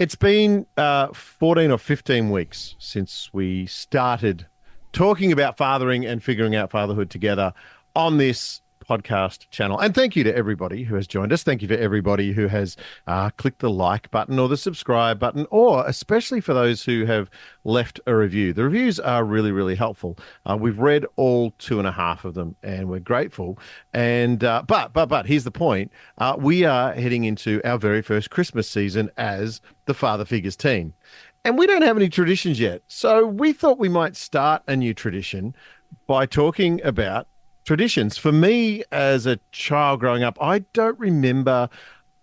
It's been 14 or 15 weeks since we started talking about fathering and figuring out fatherhood together on this podcast channel. And thank you to everybody who has joined us. Thank you for everybody who has clicked the like button or the subscribe button, or especially for those who have left a review. The reviews are really, really helpful. We've read all two and a half of them, and we're grateful. And but here's the point: we are heading into our very first Christmas season as the Father Figures team. And we don't have any traditions yet. So we thought we might start a new tradition by talking about traditions. For me, as a child growing up, I don't remember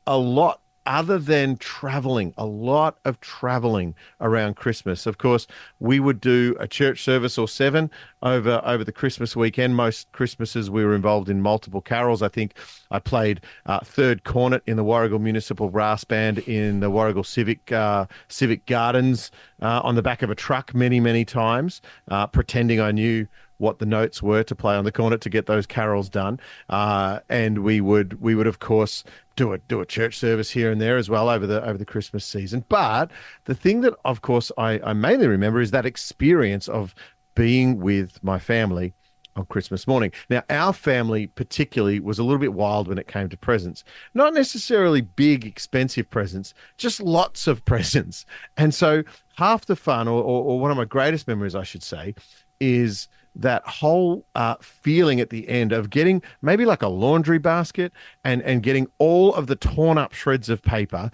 a lot other than traveling, a lot of traveling around Christmas. Of course, we would do a church service or seven over the Christmas weekend. Most Christmases we were involved in multiple carols. I think I played third cornet in the Warragul Municipal Brass Band in the Warragul Civic Gardens on the back of a truck many, many times, pretending I knew what the notes were to play on the cornet to get those carols done. And we would of course do a church service here and there as well over the Christmas season. But the thing that of course I mainly remember is that experience of being with my family on Christmas morning. Now, our family particularly was a little bit wild when it came to presents. Not necessarily big, expensive presents, just lots of presents. And so half the fun, or one of my greatest memories, I should say, is that whole feeling at the end of getting maybe like a laundry basket and getting all of the torn up shreds of paper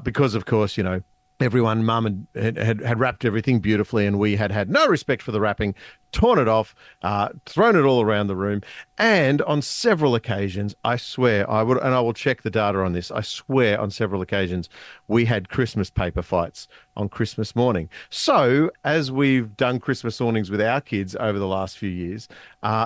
because, of course, you know, everyone, mum had wrapped everything beautifully, and we had no respect for the wrapping, torn it off, thrown it all around the room. And on several occasions, I swear I would, and I will check the data on this, I swear on several occasions, we had Christmas paper fights on Christmas morning. So as we've done Christmas mornings with our kids over the last few years,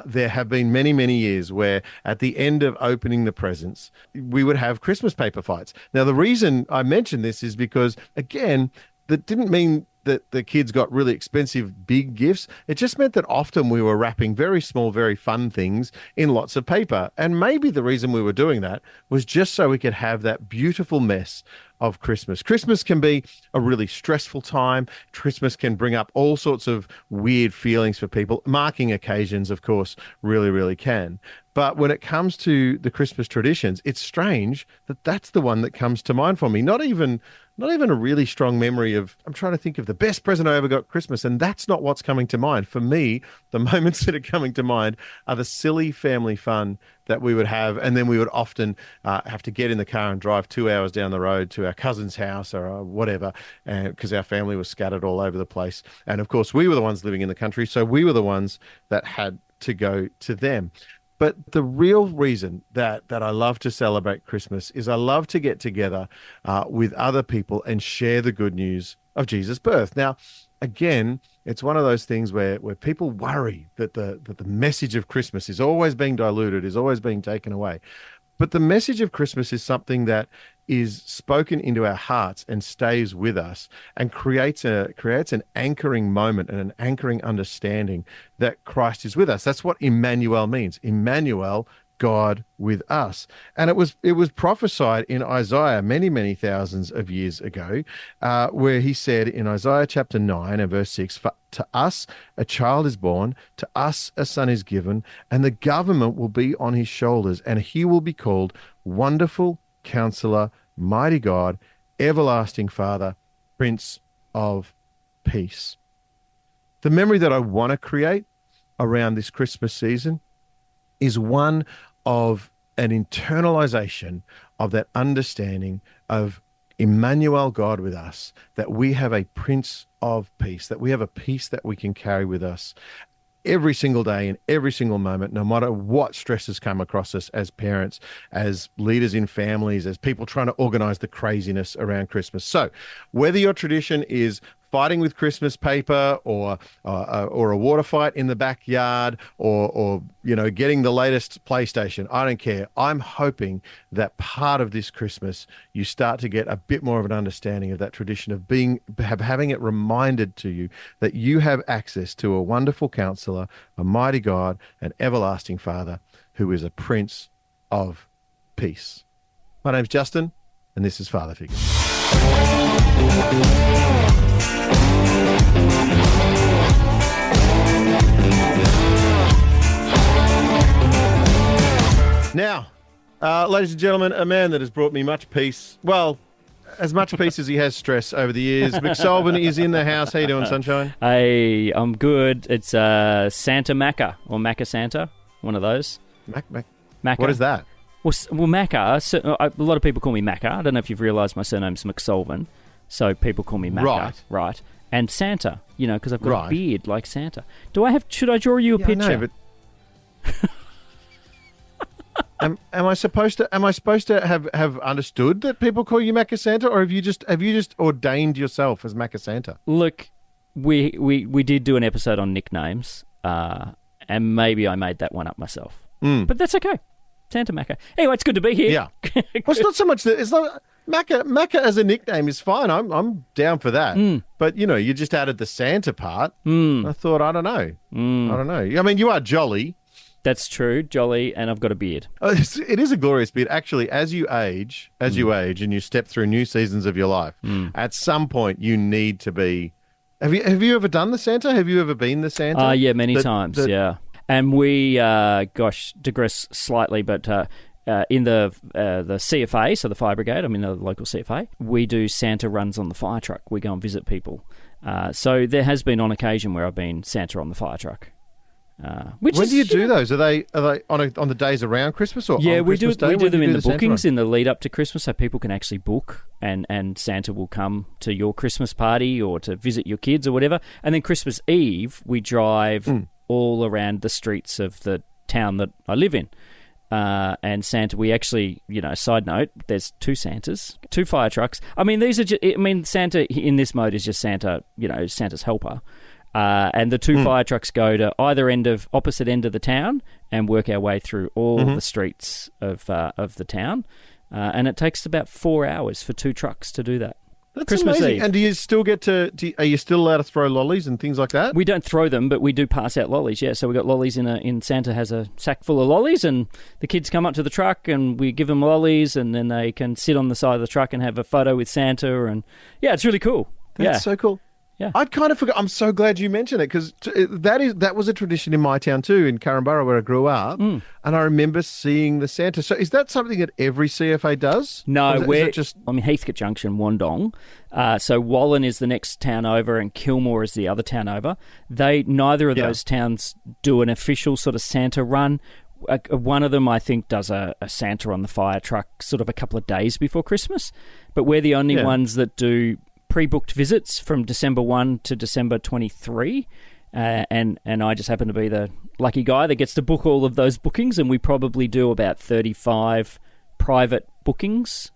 there have been many, many years where at the end of opening the presents, we would have Christmas paper fights. Now, the reason I mention this is because, again, that didn't mean that the kids got really expensive, big gifts. It just meant that often we were wrapping very small, very fun things in lots of paper. And maybe the reason we were doing that was just so we could have that beautiful mess of Christmas. Christmas can be a really stressful time. Christmas can bring up all sorts of weird feelings for people. Marking occasions, of course, really, really can. But when it comes to the Christmas traditions, it's strange that that's the one that comes to mind for me. Not even a really strong memory of, I'm trying to think of the best present I ever got at Christmas, and that's not what's coming to mind. For me, the moments that are coming to mind are the silly family fun that we would have, and then we would often have to get in the car and drive 2 hours down the road to our cousin's house or whatever, because our family was scattered all over the place. And of course, we were the ones living in the country, so we were the ones that had to go to them. But the real reason that I love to celebrate Christmas is I love to get together with other people and share the good news of Jesus' birth. Now, again, it's one of those things where people worry that the message of Christmas is always being diluted, is always being taken away. But the message of Christmas is something that is spoken into our hearts and stays with us and creates an anchoring moment and an anchoring understanding that Christ is with us. That's what Emmanuel means. Emmanuel, God with us. And it was prophesied in Isaiah many, many thousands of years ago, where he said in Isaiah chapter 9 and verse 6, "For to us a child is born, to us a son is given, and the government will be on his shoulders, and he will be called Wonderful Counselor, Mighty God, Everlasting Father, Prince of Peace." The memory that I want to create around this Christmas season is one of an internalization of that understanding of Emmanuel, God with us, that we have a Prince of Peace, that we have a peace that we can carry with us every single day in every single moment, no matter what stresses come across us as parents, as leaders in families, as people trying to organize the craziness around Christmas. So whether your tradition is fighting with Christmas paper or a water fight in the backyard or getting the latest PlayStation, I don't care. I'm hoping that part of this Christmas you start to get a bit more of an understanding of that tradition of having it reminded to you that you have access to a wonderful counselor, a mighty God, an everlasting Father who is a Prince of Peace. My name's Justin, and this is Father Figures. Now, ladies and gentlemen, a man that has brought me much peace. Well, as much peace as he has stress over the years. Mick Sullivan is in the house. How you doing, Sunshine? Hey, I'm good. It's Santa Macca or Macca Santa, one of those. Macca. Macca. What is that? Well, Macca, a lot of people call me Macca. I don't know if you've realised my surname's McSullivan, so people call me Macca. Right. And Santa, because I've got a beard like Santa. Should I draw you a picture? I know, but... Am I supposed to have understood that people call you Macca Santa, or have you just ordained yourself as Macca Santa? Look, we did do an episode on nicknames, and maybe I made that one up myself. But that's okay. Santa Macca. Anyway, it's good to be here. Yeah. Well, it's not so much that it's not Macca as a nickname is fine. I'm down for that. But you just added the Santa part. I thought I don't know. I don't know. I mean, you are jolly. That's true, jolly, and I've got a beard. It is a glorious beard. Actually, as you age and you step through new seasons of your life, at some point you need to be... Have you ever done the Santa? Have you ever been the Santa? Yeah, many times, yeah. And we, digress slightly, but in the CFA, so the fire brigade, I'm in the local CFA, we do Santa runs on the fire truck. We go and visit people. So there has been on occasion where I've been Santa on the fire truck. When do you do those? Are they on the days around Christmas or on we Christmas do Day? we do them in the bookings Santa in the lead up to Christmas, so people can actually book and Santa will come to your Christmas party or to visit your kids or whatever. And then Christmas Eve we drive all around the streets of the town that I live in. And Santa, we actually, side note, there's two Santas, two fire trucks. I mean, these are Santa in this mode is just Santa, Santa's helper. And the two fire trucks go to opposite end of the town and work our way through all the streets of the town. And it takes about 4 hours for two trucks to do that. That's Christmas amazing. Eve. And do you still are you still allowed to throw lollies and things like that? We don't throw them, but we do pass out lollies, yeah. So we got lollies in Santa has a sack full of lollies, and the kids come up to the truck and we give them lollies, and then they can sit on the side of the truck and have a photo with Santa. And yeah, it's really cool. That's so cool. Yeah. I'd kind of forgot. I'm so glad you mentioned it because that was a tradition in my town too, in Carramborough where I grew up, and I remember seeing the Santa. So is that something that every CFA does? No, Heathcote Junction, Wandong. So Wallen is the next town over, and Kilmore is the other town over. Neither of those towns do an official sort of Santa run. One of them, I think, does a Santa on the fire truck sort of a couple of days before Christmas, but we're the only ones that do pre-booked visits from December 1 to December 23, and I just happen to be the lucky guy that gets to book all of those bookings, and we probably do about 35 private bookings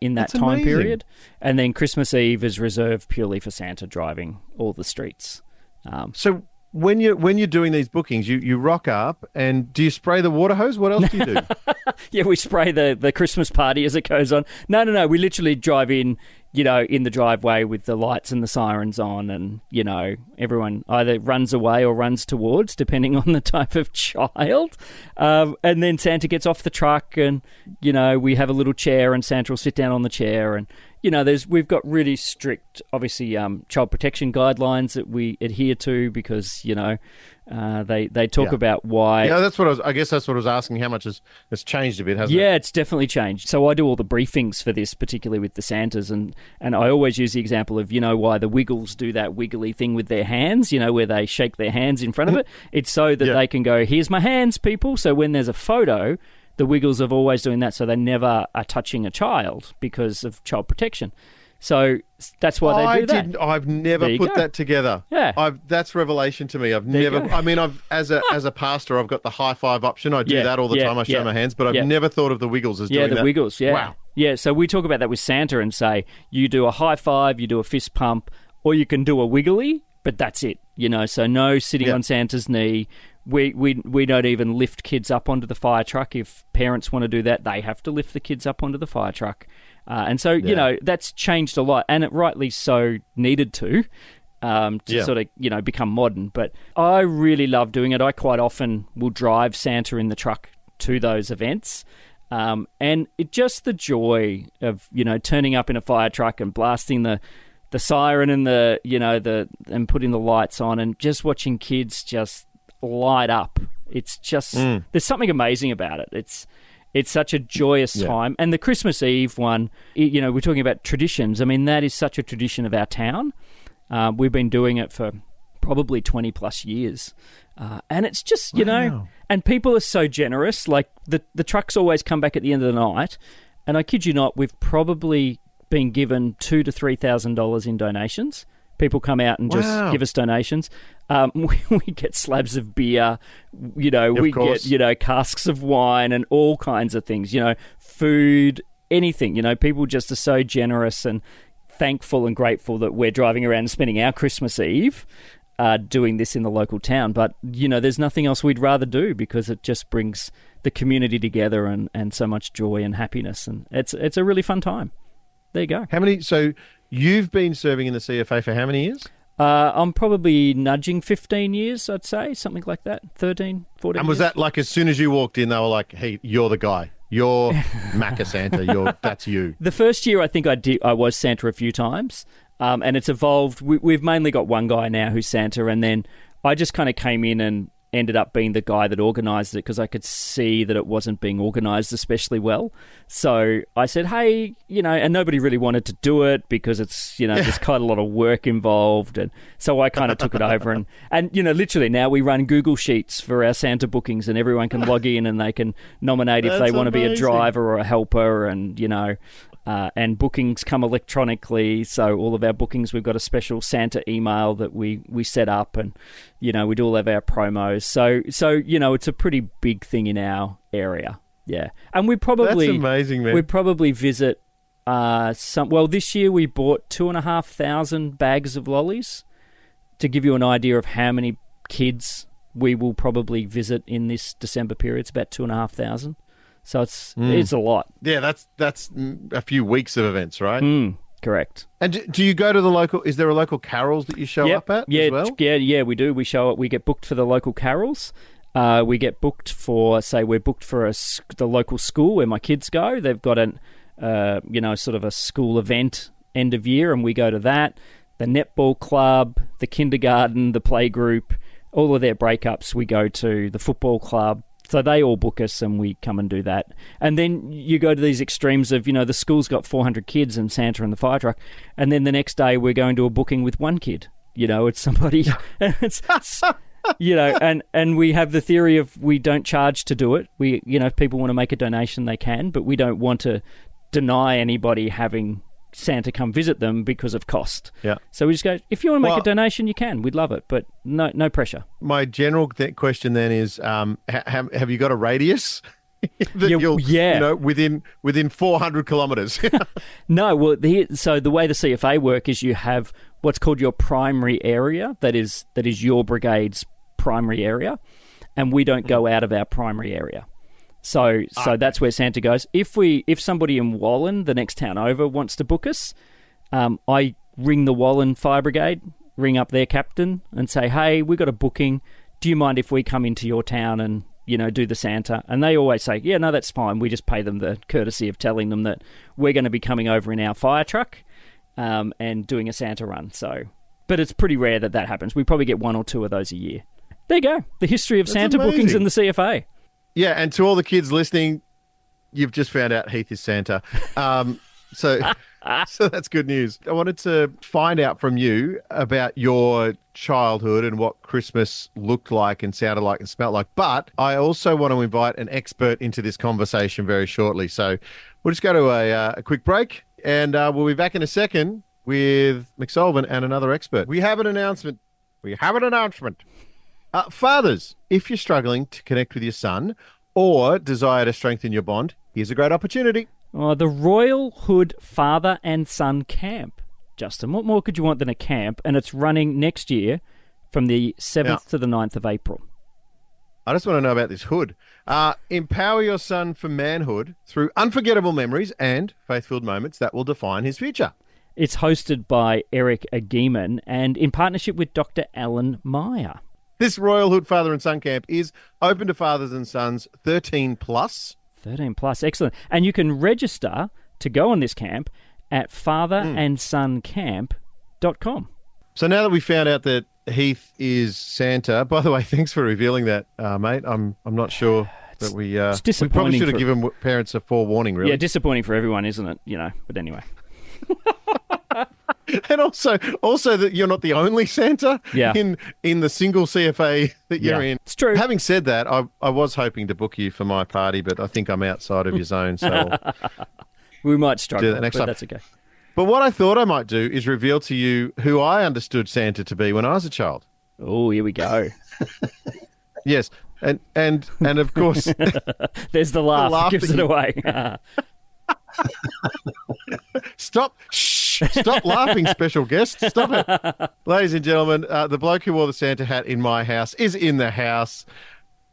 in that time period, and then Christmas Eve is reserved purely for Santa driving all the streets. So when you're doing these bookings, you rock up, and do you spray the water hose? What else do you do? Yeah, we spray the Christmas party as it goes on. No, we literally drive in, in the driveway with the lights and the sirens on, and, everyone either runs away or runs towards, depending on the type of child. And then Santa gets off the truck and, we have a little chair and Santa will sit down on the chair, and, we've got really strict, obviously, child protection guidelines that we adhere to because, they talk about why. Yeah, I guess that's what I was asking. How much has changed a bit, hasn't it? Yeah, it's definitely changed. So I do all the briefings for this, particularly with the Santas, and I always use the example of, why the Wiggles do that wiggly thing with their hands, where they shake their hands in front of it. It's so that they can go, here's my hands, people. So when there's a photo, the Wiggles are always doing that, so they never are touching a child because of child protection. So that's why they do that. I've never put that together. Yeah, that's revelation to me. I've never. I mean, as a pastor, I've got the high five option. I do that all the time. I show my hands, but I've never thought of the Wiggles as doing that. Yeah, the Wiggles. Yeah, wow. Yeah, so we talk about that with Santa and say you do a high five, you do a fist pump, or you can do a wiggly, but that's it. So no sitting on Santa's knee. We don't even lift kids up onto the fire truck. If parents want to do that, they have to lift the kids up onto the fire truck. And so, that's changed a lot, and it rightly so needed to sort of, become modern. But I really love doing it. I quite often will drive Santa in the truck to those events. And just the joy of, turning up in a fire truck and blasting the siren and and putting the lights on and just watching kids just light up. It's just, there's something amazing about it. It's such a joyous time. And the Christmas Eve one, we're talking about traditions. I mean, that is such a tradition of our town. We've been doing it for probably 20 plus years. And it's just, and people are so generous. Like the trucks always come back at the end of the night. And I kid you not, we've probably been given $2,000 to $3,000 in donations. People come out and just give us donations. We get slabs of beer, we get, casks of wine and all kinds of things, food, anything. People just are so generous and thankful and grateful that we're driving around and spending our Christmas Eve doing this in the local town. But, there's nothing else we'd rather do because it just brings the community together and so much joy and happiness. And it's a really fun time. There you go. So you've been serving in the CFA for how many years? I'm probably nudging 15 years, I'd say, something like that, 13, 14 And was years. that like as soon as you walked in, they were like, hey, you're the guy. You're Macca Santa. That's you. The first year I think I was Santa a few times, and it's evolved. We've mainly got one guy now who's Santa, and then I just kind of came in and ended up being the guy that organised it because I could see that it wasn't being organised especially well. So I said, hey, and nobody really wanted to do it because it's, there's quite a lot of work involved. And so I kind of took it over and literally now we run Google Sheets for our Santa bookings and everyone can log in and they can nominate if they want to be a driver or a helper and bookings come electronically. So all of our bookings, we've got a special Santa email that we set up and, we do all of our promos. So it's a pretty big thing in our area. Yeah. And we probably... That's amazing, man. We probably visit this year we bought 2,500 bags of lollies to give you an idea of how many kids we will probably visit in this December period. It's about 2,500. So it's a lot. Yeah, that's a few weeks of events, right? Correct. And do you go to the local? Is there a local carols that you show up at as well? Yeah, we do. We show up. We get booked for the local carols. We get booked for, we're booked for the local school where my kids go. They've got sort of a school event end of year, and we go to that. The netball club, the kindergarten, the playgroup, all of their breakups. We go to the football club. So they all book us and we come and do that. And then you go to these extremes of, the school's got 400 kids and Santa and the fire truck. And then the next day we're going to a booking with one kid. It's somebody, and we have the theory of we don't charge to do it. We, if people want to make a donation, they can, but we don't want to deny anybody having Santa come visit them because of cost. Yeah. So we just go, if you want to make a donation, you can. We'd love it, but no pressure. My general question then is, have you got a radius? Within 400 kilometres. No, well, so the way the CFA work is you have what's called your primary area. That is your brigade's primary area, and we don't go out of our primary area. So that's where Santa goes. If somebody in Wallen, the next town over, wants to book us, I ring the Wallen Fire Brigade, ring up their captain and say, hey, we got a booking. Do you mind if we come into your town and, do the Santa? And they always say, yeah, no, that's fine. We just pay them the courtesy of telling them that we're going to be coming over in our fire truck and doing a Santa run. But it's pretty rare that happens. We probably get one or two of those a year. There you go. The history of Santa bookings in the CFA. Yeah, and to all the kids listening, you've just found out Heath is Santa. So that's good news. I wanted to find out from you about your childhood and what Christmas looked like and sounded like and smelled like. But I also want to invite an expert into this conversation very shortly. So we'll just go to a quick break and we'll be back in a second with McSullivan and another expert. We have an announcement. Fathers, if you're struggling to connect with your son or desire to strengthen your bond, here's a great opportunity. The Royal Hood Father and Son Camp. Justin, what more could you want than a camp? And it's running next year from the 7th to the 9th of April. I just want to know about this hood. Empower your son for manhood through unforgettable memories and faith-filled moments that will define his future. It's hosted by Eric Agiman and in partnership with Dr. Alan Meyer. This Royal Hood Father and Son Camp is open to fathers and sons 13 plus. 13 plus, excellent. And you can register to go on this camp at fatherandssoncamp.com. So now that we found out that Heath is Santa, by the way, thanks for revealing that, mate. I'm not sure that we probably should have given parents a forewarning, really. Yeah, disappointing for everyone, isn't it? But anyway. And also that you're not the only Santa in the single CFA that you're in. It's true. Having said that, I was hoping to book you for my party, but I think I'm outside of your zone, so we might struggle, next but time. That's okay. But what I thought I might do is reveal to you who I understood Santa to be when I was a child. Oh, here we go. Yes, and of course, there's the laugh gives it away. Stop laughing, special guest. Stop it. Ladies and gentlemen, the bloke who wore the Santa hat in my house is in the house.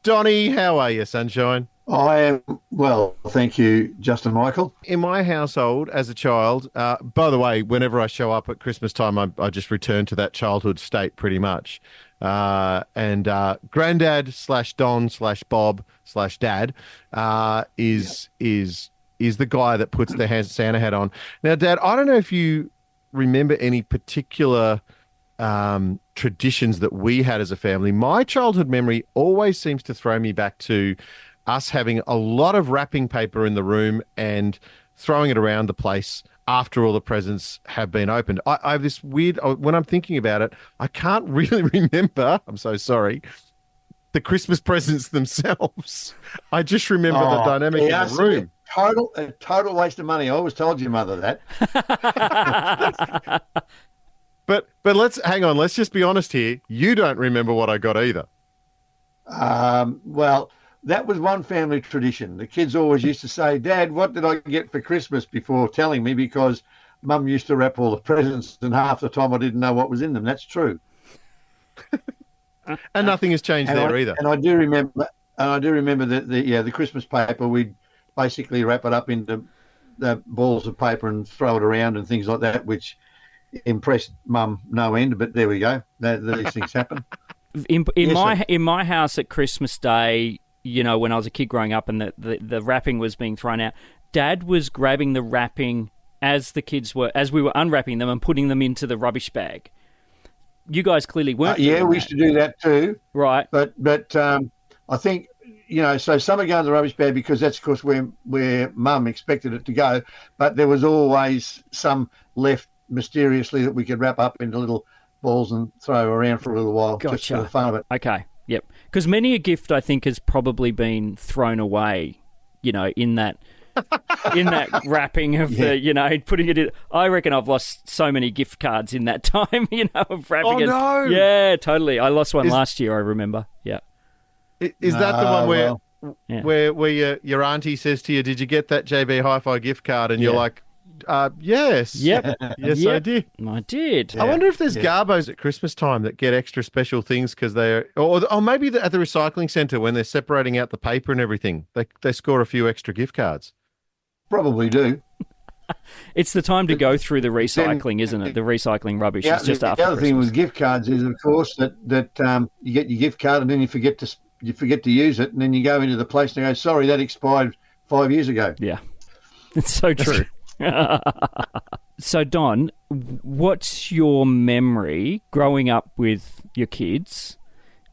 Donnie, how are you, sunshine? I am well, thank you, Justin Michael. In my household as a child, by the way, whenever I show up at Christmas time, I just return to that childhood state pretty much. And Granddad / Don / Bob / Dad is the guy that puts the Santa hat on. Now, Dad, I don't know if you remember any particular traditions that we had as a family. My childhood memory always seems to throw me back to us having a lot of wrapping paper in the room and throwing it around the place after all the presents have been opened. I have this weird, when I'm thinking about it, I can't really remember, I'm so sorry, the Christmas presents themselves. I just remember the dynamic in the room. A total waste of money. I always told your mother that. But let's hang on. Let's just be honest here. You don't remember what I got either. Well, that was one family tradition. The kids always used to say, "Dad, what did I get for Christmas?" before telling me, because Mum used to wrap all the presents, and half the time I didn't know what was in them. That's true. And nothing has changed either. And I do remember the Christmas paper. We'd basically wrap it up into the balls of paper and throw it around and things like that, which impressed Mum no end. But there we go. These things happen. In my house at Christmas Day, when I was a kid growing up and the wrapping was being thrown out, Dad was grabbing the wrapping as we were unwrapping them and putting them into the rubbish bag. You guys clearly weren't. We used to do that too. Right. But I think, so some are going to the rubbish bag because that's, of course, where Mum expected it to go. But there was always some left mysteriously that we could wrap up into little balls and throw around for a little while. Gotcha. Just for the fun of it. Okay. Yep. Because many a gift, I think, has probably been thrown away, in that wrapping of the, putting it in. I reckon I've lost so many gift cards in that time, of wrapping it. Oh, no. Yeah, totally. I lost one last year, I remember. Yeah. Is that the one where your auntie says to you, "Did you get that JB Hi-Fi gift card?" And you're like, yes. Yep. Yes, I did. I did. I wonder if there's garbos at Christmas time that get extra special things because they're, or maybe at the recycling centre when they're separating out the paper and everything, they score a few extra gift cards. Probably do. It's the time to go through the recycling, isn't it? The recycling rubbish. It's just after the other Christmas. thing with gift cards is, of course, that you get your gift card and then you forget to use it, and then you go into the place and go, "Sorry, that expired 5 years ago." Yeah, it's so true. So, Don, what's your memory growing up with your kids?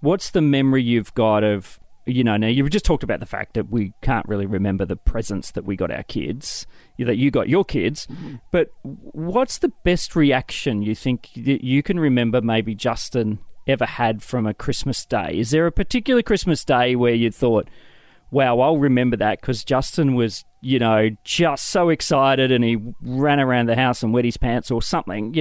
What's the memory you've got of, now you've just talked about the fact that we can't really remember the presents that we got our kids, that you got your kids, but what's the best reaction you think that you can remember maybe Justin ever had from a Christmas day? Is there a particular Christmas day where you thought, wow, I'll remember that because Justin was, just so excited and he ran around the house and wet his pants or something?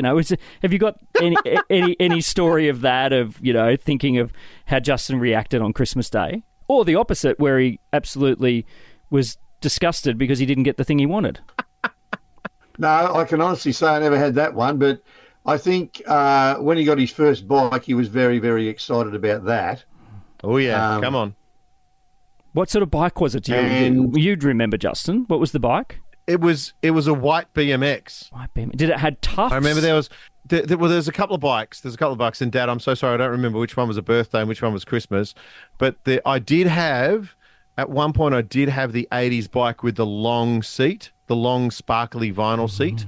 Have you got any story of that, of, thinking of how Justin reacted on Christmas Day? Or the opposite, where he absolutely was disgusted because he didn't get the thing he wanted? No, I can honestly say I never had that one, but I think when he got his first bike, he was very, very excited about that. Oh, yeah. Come on. What sort of bike was it? You'd remember, Justin. What was the bike? It was a white BMX. White BMX. Did it had tufts? I remember there's a couple of bikes. There's a couple of bikes. And, Dad, I'm so sorry, I don't remember which one was a birthday and which one was Christmas. But I did have at one point I did have the 80s bike with the long seat, the long sparkly vinyl seat.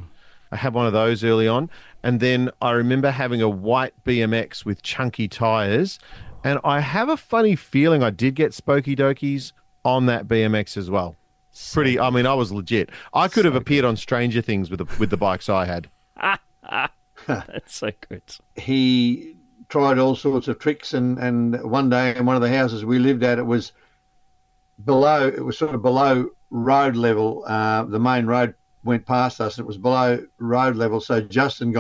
I had one of those early on. And then I remember having a white BMX with chunky tires. And I have a funny feeling I did get Spokey Dokies on that BMX as well. Pretty, I mean, I was legit. I could have appeared on Stranger Things with the bikes I had. That's so good. He tried all sorts of tricks, and one day in one of the houses we lived at, it was sort of below road level. The main road went past us, and it was below road level. So Justin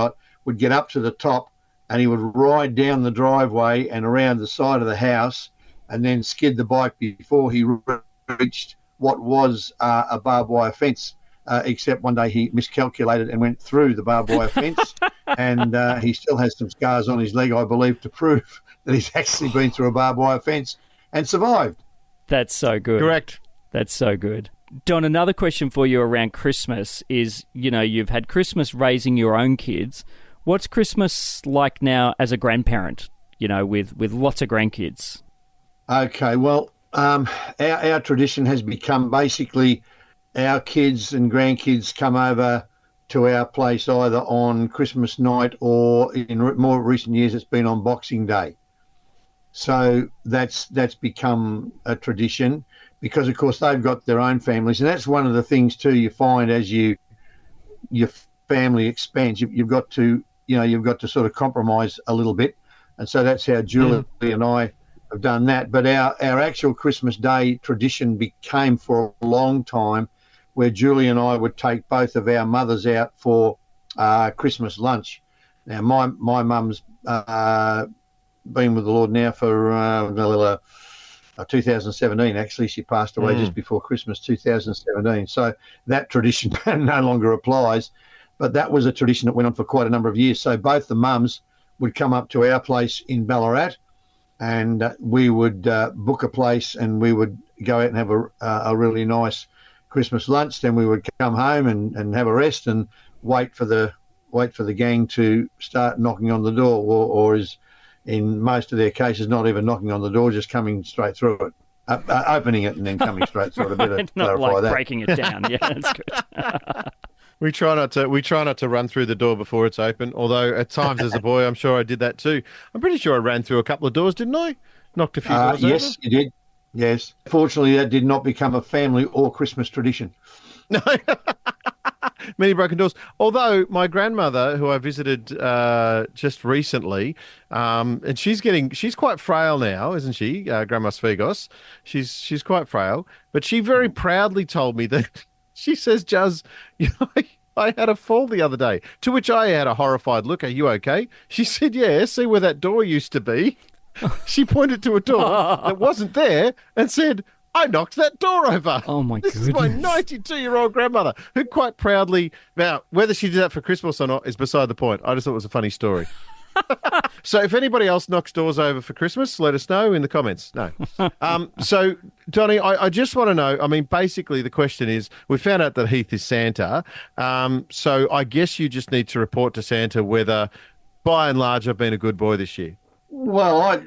would get up to the top, and he would ride down the driveway and around the side of the house, and then skid the bike before he reached what was a barbed wire fence. Except one day he miscalculated and went through the barbed wire fence, and he still has some scars on his leg, I believe, to prove that he's actually been through a barbed wire fence and survived. That's so good. Correct. That's so good. Don, another question for you around Christmas is, you've had Christmas raising your own kids. What's Christmas like now as a grandparent, with lots of grandkids? Okay, well, our tradition has become basically our kids and grandkids come over to our place either on Christmas night or in more recent years it's been on Boxing Day. So that's become a tradition because, of course, they've got their own families. And that's one of the things, too, you find as your family expands. You've got to sort of compromise a little bit. And so that's how Julie and I have done that. But our actual Christmas Day tradition became for a long time where Julie and I would take both of our mothers out for Christmas lunch. Now, my mum's been with the Lord now for 2017, actually. She passed away just before Christmas 2017. So that tradition no longer applies. But that was a tradition that went on for quite a number of years. So both the mums would come up to our place in Ballarat, and we would book a place, and we would go out and have a really nice Christmas lunch. Then we would come home and have a rest and wait for the gang to start knocking on the door, or is in most of their cases not even knocking on the door, just coming straight through it, opening it and then coming straight through it. A bit of not clarify like that. breaking it down. Yeah, that's good. We try not to run through the door before it's open. Although at times as a boy, I'm sure I did that too. I'm pretty sure I ran through a couple of doors, didn't I? Knocked a few doors over. Yes, you did. Yes. Fortunately, that did not become a family or Christmas tradition. No. Many broken doors. Although my grandmother, who I visited just recently, and she's quite frail now, isn't she? Grandma Sfigos. She's quite frail, but she very proudly told me that she says, "Juz, I had a fall the other day." To which I had a horrified look. "Are you okay?" She said, "Yeah. See where that door used to be?" She pointed to a door that wasn't there and said, "I knocked that door over." Oh, my goodness. This is my 92-year-old grandmother who quite proudly, now, whether she did that for Christmas or not is beside the point. I just thought it was a funny story. So if anybody else knocks doors over for Christmas, let us know in the comments. No. So, Donnie, I just want to know, I mean, basically the question is, we found out that Heath is Santa. So I guess you just need to report to Santa whether, by and large, I've been a good boy this year. Well,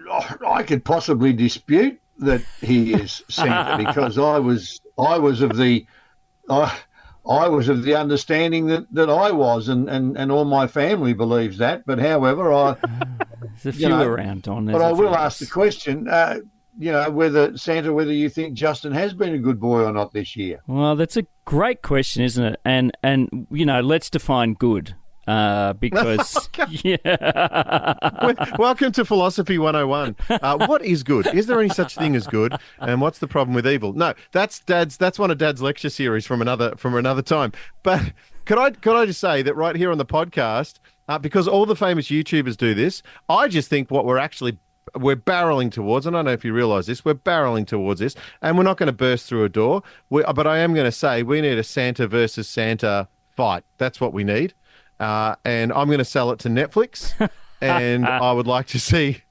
I could possibly dispute that he is Santa because I was of the understanding that I was, and all my family believes that. But however, there's a few around, Don. But I will ask the question, whether you think Justin has been a good boy or not this year. Well, that's a great question, isn't it? And let's define good. Because Welcome to Philosophy 101. What is good? Is there any such thing as good? And what's the problem with evil? No, that's one of Dad's lecture series from another time. But could I just say that right here on the podcast, because all the famous YouTubers do this, I just think what we're barreling towards, and I don't know if you realise this, we're barreling towards this, and we're not going to burst through a door. But I am going to say we need a Santa versus Santa fight. That's what we need. And I'm going to sell it to Netflix, and I would like to see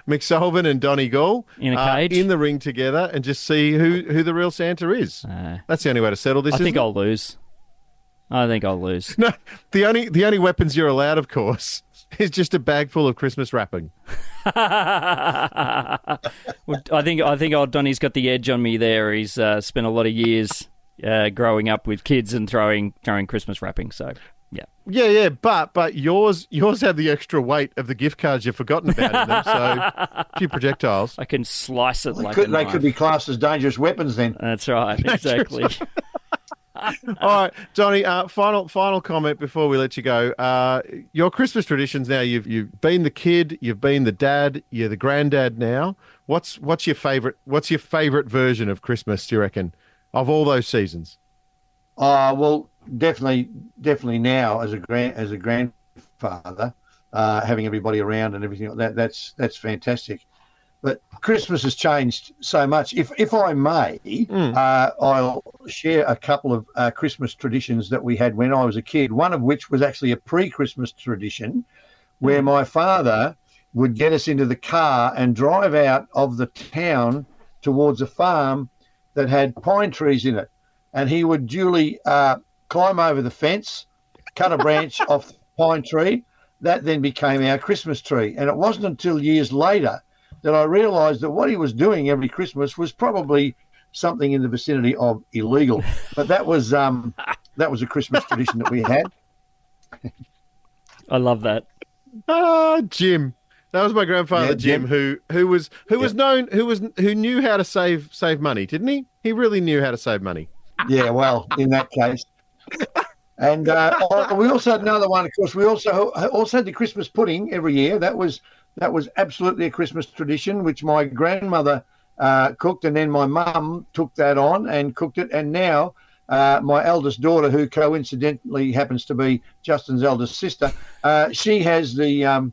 Mick Sullivan and Donnie Gall in a cage in the ring together and just see who the real Santa is. That's the only way to settle this. I think I'll lose. No, the only weapons you're allowed, of course, is just a bag full of Christmas wrapping. Well, I think old Donnie's got the edge on me there. He's spent a lot of years growing up with kids and throwing Christmas wrapping. So yeah. Yeah, but yours have the extra weight of the gift cards you've forgotten about in them. So a few projectiles. I can slice it like they could be classed as dangerous weapons then. That's right, exactly. All right, Donnie. Final comment before we let you go. Your Christmas traditions now. You've been the kid, you've been the dad, you're the granddad now. What's your favorite? What's your favorite version of Christmas? Do you reckon of all those seasons? Well, definitely now as a grandfather, having everybody around and everything like that. That's fantastic. But Christmas has changed so much. If I may, I'll share a couple of Christmas traditions that we had when I was a kid, one of which was actually a pre-Christmas tradition where my father would get us into the car and drive out of the town towards a farm that had pine trees in it. And he would duly climb over the fence, cut a branch off the pine tree. That then became our Christmas tree. And it wasn't until years later that I realised that what he was doing every Christmas was probably something in the vicinity of illegal. But that was a Christmas tradition that we had. I love that. Jim. That was my grandfather, Jim, who knew how to save money, didn't he? He really knew how to save money. Yeah, well, in that case. And we also had another one, of course. We also had the Christmas pudding every year. That was absolutely a Christmas tradition, which my grandmother cooked, and then my mum took that on and cooked it. And now my eldest daughter, who coincidentally happens to be Justin's eldest sister, she has the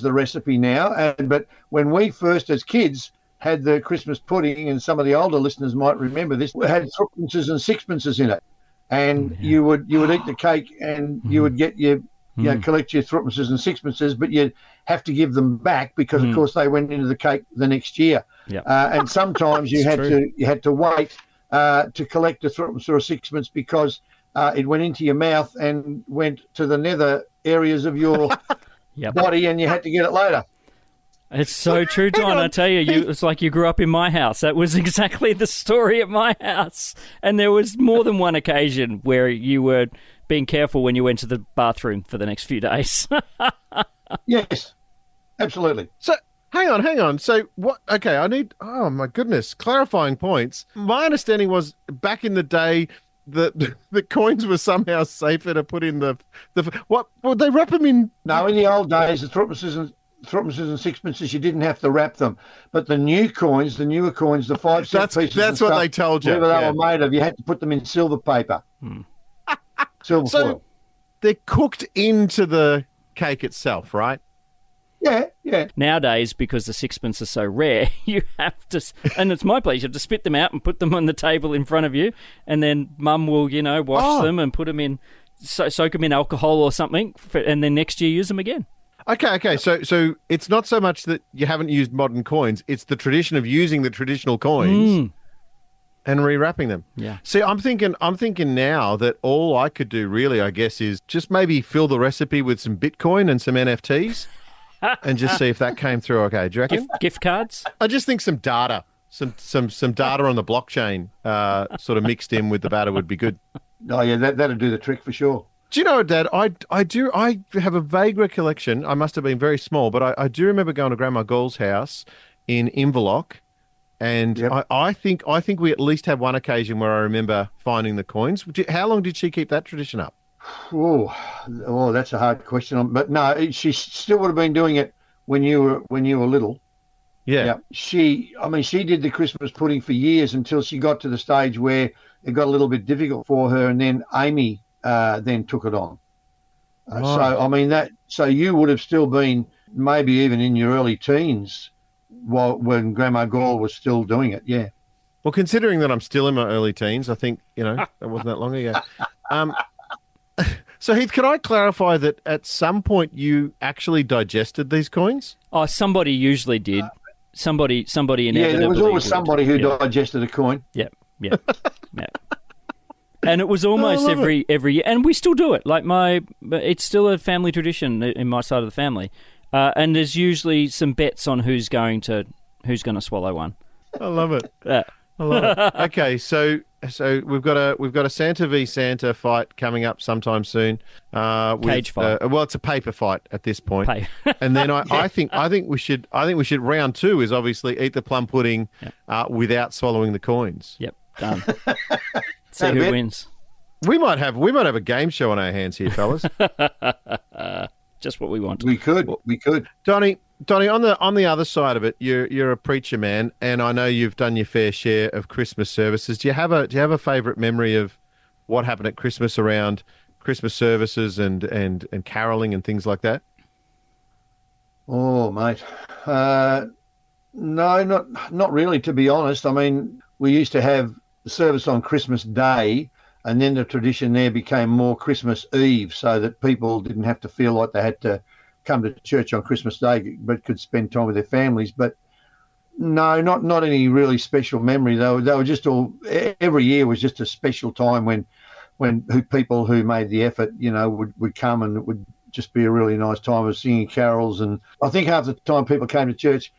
recipe now. But when we first, as kids, had the Christmas pudding, and some of the older listeners might remember this, it had threepences and sixpences in it. And you would eat the cake, and you would get collect your threepences and sixpences, but you'd have to give them back because, of course, they went into the cake the next year. Yep. And sometimes you had to wait to collect a threepence or a sixpence because it went into your mouth and went to the nether areas of your body, and you had to get it later. It's so true, Don. I tell you, it's like you grew up in my house. That was exactly the story at my house. And there was more than one occasion where you were being careful when you went to the bathroom for the next few days. Yes, absolutely. So, hang on. So, what? Okay, I need, oh my goodness, clarifying points. My understanding was back in the day, the coins were somehow safer to put in the what? Would they wrap them in? No, in the old days, the threepences and sixpences, you didn't have to wrap them. But the newer coins, the 5-cent pieces, that's what they told you. Whatever they were made of, you had to put them in silver paper. Silver foil. They're cooked into the cake itself, right? Yeah. Nowadays, because the sixpence are so rare, you have to, and it's my pleasure to spit them out and put them on the table in front of you, and then Mum will, wash them and put them in, soak them in alcohol or something, and then next year use them again. Okay. So it's not so much that you haven't used modern coins; it's the tradition of using the traditional coins and rewrapping them. Yeah. See, I'm thinking now that all I could do really, I guess, is just maybe fill the recipe with some Bitcoin and some NFTs, and just see if that came through. Okay, do you reckon? Gift cards? I just think some data, some data on the blockchain, sort of mixed in with the batter would be good. Oh yeah, that'd do the trick for sure. Do you know, Dad, I have a vague recollection. I must have been very small, but I do remember going to Grandma Gall's house in Inverloch, and I think we at least have one occasion where I remember finding the coins. How long did she keep that tradition up? Oh, that's a hard question. But no, she still would have been doing it when you were little. Yeah. She did the Christmas pudding for years until she got to the stage where it got a little bit difficult for her, and then Amy then took it on. So you would have still been maybe even in your early teens when Grandma Gall was still doing it. Yeah. Well, considering that I'm still in my early teens, I think that wasn't that long ago. So Heath, can I clarify that at some point you actually digested these coins? Oh, somebody usually did. Somebody inevitably. Yeah, there was always somebody who digested a coin. Yeah. And it was almost every year, and we still do it. Like it's still a family tradition in my side of the family, and there's usually some bets on who's going to swallow one. I love it. Yeah. I love it. Okay, so we've got a Santa v Santa fight coming up sometime soon. Cage fight. Well, it's a paper fight at this point. And then I think we should round 2 is obviously eat the plum pudding without swallowing the coins. Yep, done. See who wins. We might have a game show on our hands here, fellas. Just what we want. We could. Donnie, on the other side of it, you're a preacher man, and I know you've done your fair share of Christmas services. Do you have a favourite memory of what happened at Christmas around Christmas services and caroling and things like that? Oh, mate, no, not really. To be honest, I mean, we used to have the service on Christmas Day, and then the tradition there became more Christmas Eve, so that people didn't have to feel like they had to come to church on Christmas Day, but could spend time with their families. But no, not any really special memory. They were just all. Every year was just a special time when people who made the effort, would come, and it would just be a really nice time of singing carols. And I think half the time people came to church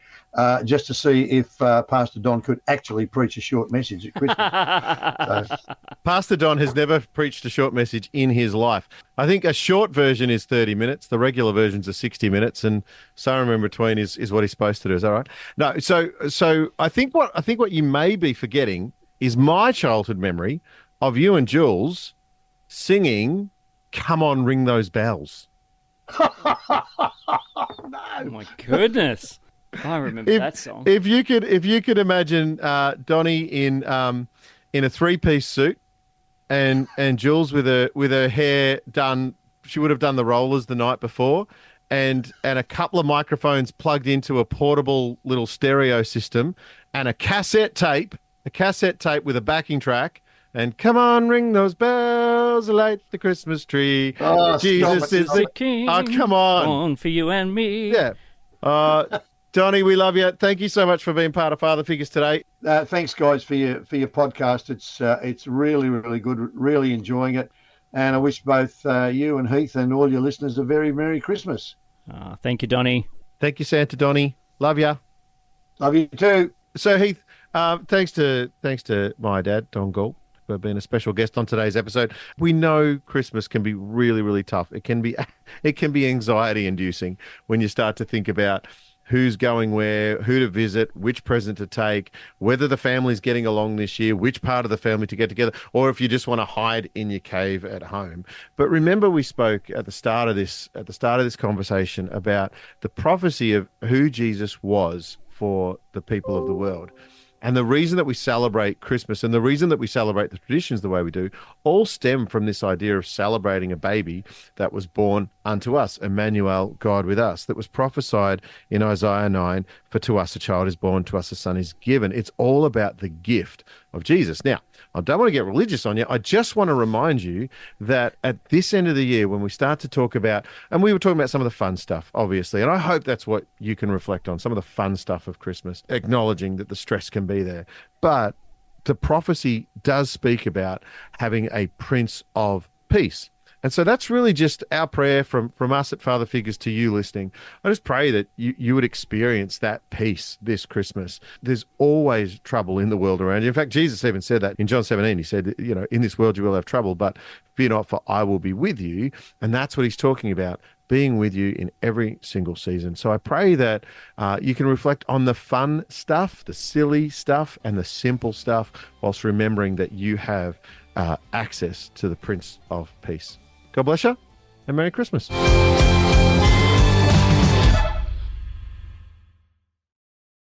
just to see if Pastor Don could actually preach a short message at Christmas. So. Pastor Don has never preached a short message in his life. I think a short version is 30 minutes. The regular versions are 60 minutes, and somewhere in between is what he's supposed to do. Is that right? No. So I think what you may be forgetting is my childhood memory of you and Jules singing "Come On, Ring Those Bells." Oh my goodness. I remember that song. If you could imagine Donnie in a 3-piece suit and Jules with her hair done, she would have done the rollers the night before, and a couple of microphones plugged into a portable little stereo system, and a cassette tape with a backing track, and "Come on, ring those bells, light the Christmas tree. Oh, Jesus is the king. Oh, come on. Born for you and me." Yeah. Donnie, we love you. Thank you so much for being part of Father Figures today. Thanks, guys, for your podcast. It's really, really good. Really enjoying it, and I wish both you and Heath and all your listeners a very Merry Christmas. Thank you, Donnie. Thank you, Santa Donnie. Love you. Love you too. So, Heath, thanks to my dad, Don Gall, for being a special guest on today's episode. We know Christmas can be really, really tough. It can be anxiety inducing when you start to think about who's going where, who to visit, which present to take, whether the family's getting along this year, which part of the family to get together, or if you just want to hide in your cave at home. But remember, we spoke at the start of this conversation about the prophecy of who Jesus was for the people of the world. And the reason that we celebrate Christmas and the reason that we celebrate the traditions the way we do all stem from this idea of celebrating a baby that was born unto us, Emmanuel, God with us, that was prophesied in Isaiah 9, for to us a child is born, to us a son is given. It's all about the gift of Jesus. Now, I don't want to get religious on you. I just want to remind you that at this end of the year, when we start to talk about, and we were talking about some of the fun stuff, obviously, and I hope that's what you can reflect on, some of the fun stuff of Christmas, acknowledging that the stress can be there. But the prophecy does speak about having a Prince of Peace. And so that's really just our prayer from us at Father Figures to you listening. I just pray that you would experience that peace this Christmas. There's always trouble in the world around you. In fact, Jesus even said that in John 17. He said, in this world you will have trouble, but fear not, for I will be with you. And that's what he's talking about, being with you in every single season. So I pray that you can reflect on the fun stuff, the silly stuff, and the simple stuff, whilst remembering that you have access to the Prince of Peace. God bless you, and Merry Christmas.